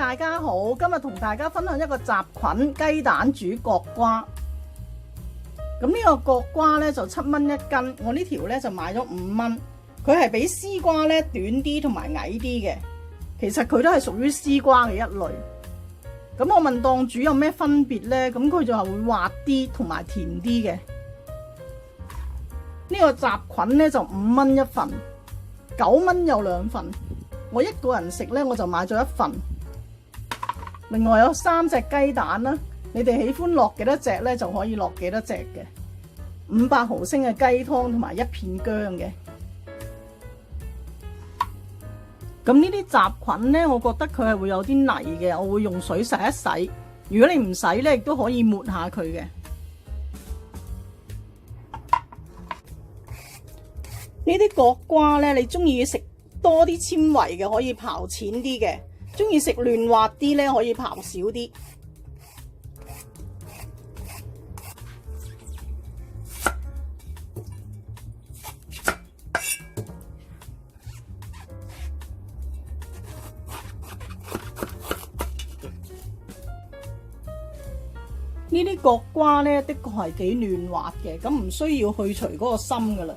大家好，今日同大家分享一個雜菌雞蛋煮角瓜。咁呢個角瓜呢就7蚊一斤，我呢條呢就買咗5蚊。佢係比絲瓜呢短啲同埋矮啲嘅，其實佢都係屬於絲瓜嘅一類。咁我問檔主有咩分別呢？咁佢就係會滑啲同埋甜啲嘅。呢個雜菌呢就5蚊一份，9蚊有2份。我一個人食呢，我就買咗1份。另外有3隻雞蛋啦，你哋喜歡落幾多隻呢，就可以落幾多隻嘅。500毫升嘅雞湯同埋1片薑嘅。咁呢啲雜菌呢，我覺得佢係會有啲泥嘅，我會用水洗一洗。如果你唔洗呢，亦都可以抹下佢嘅。呢啲角瓜呢，你中意食多啲纖維嘅，可以刨淺啲嘅；中意食嫩滑啲呢，可以刨少啲。呢啲角瓜呢，的確係幾嫩滑嘅，咁唔需要去除嗰個心噶啦。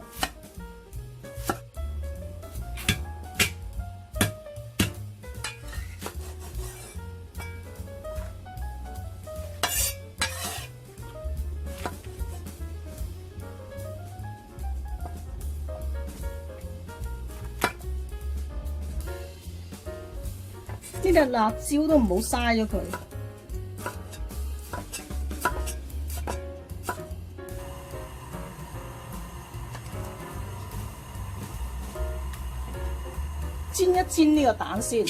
呢隻辣椒都唔好嘥咗佢。煎一煎呢個蛋先。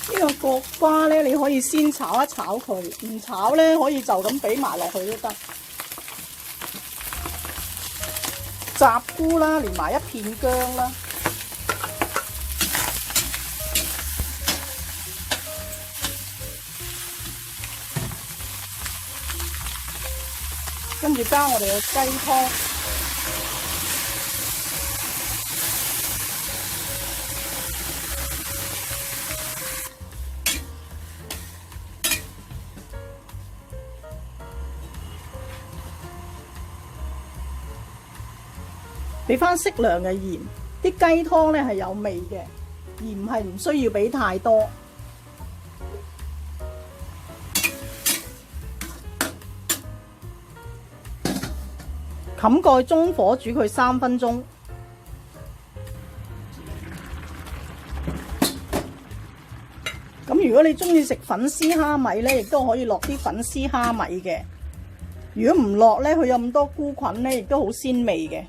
呢個角瓜咧，你可以先炒一炒佢，唔炒咧可以就咁俾埋落去都得。雜菇啦，連埋1片薑啦，跟住加我哋嘅雞湯。俾翻適量嘅鹽，啲雞湯咧係有味嘅，鹽係唔需要俾太多。冚蓋中火煮佢3分鐘。咁如果你中意食粉絲蝦米咧，亦都可以落啲粉絲蝦米嘅。如果唔落咧，佢有咁多菇菌咧，亦都好鮮味嘅。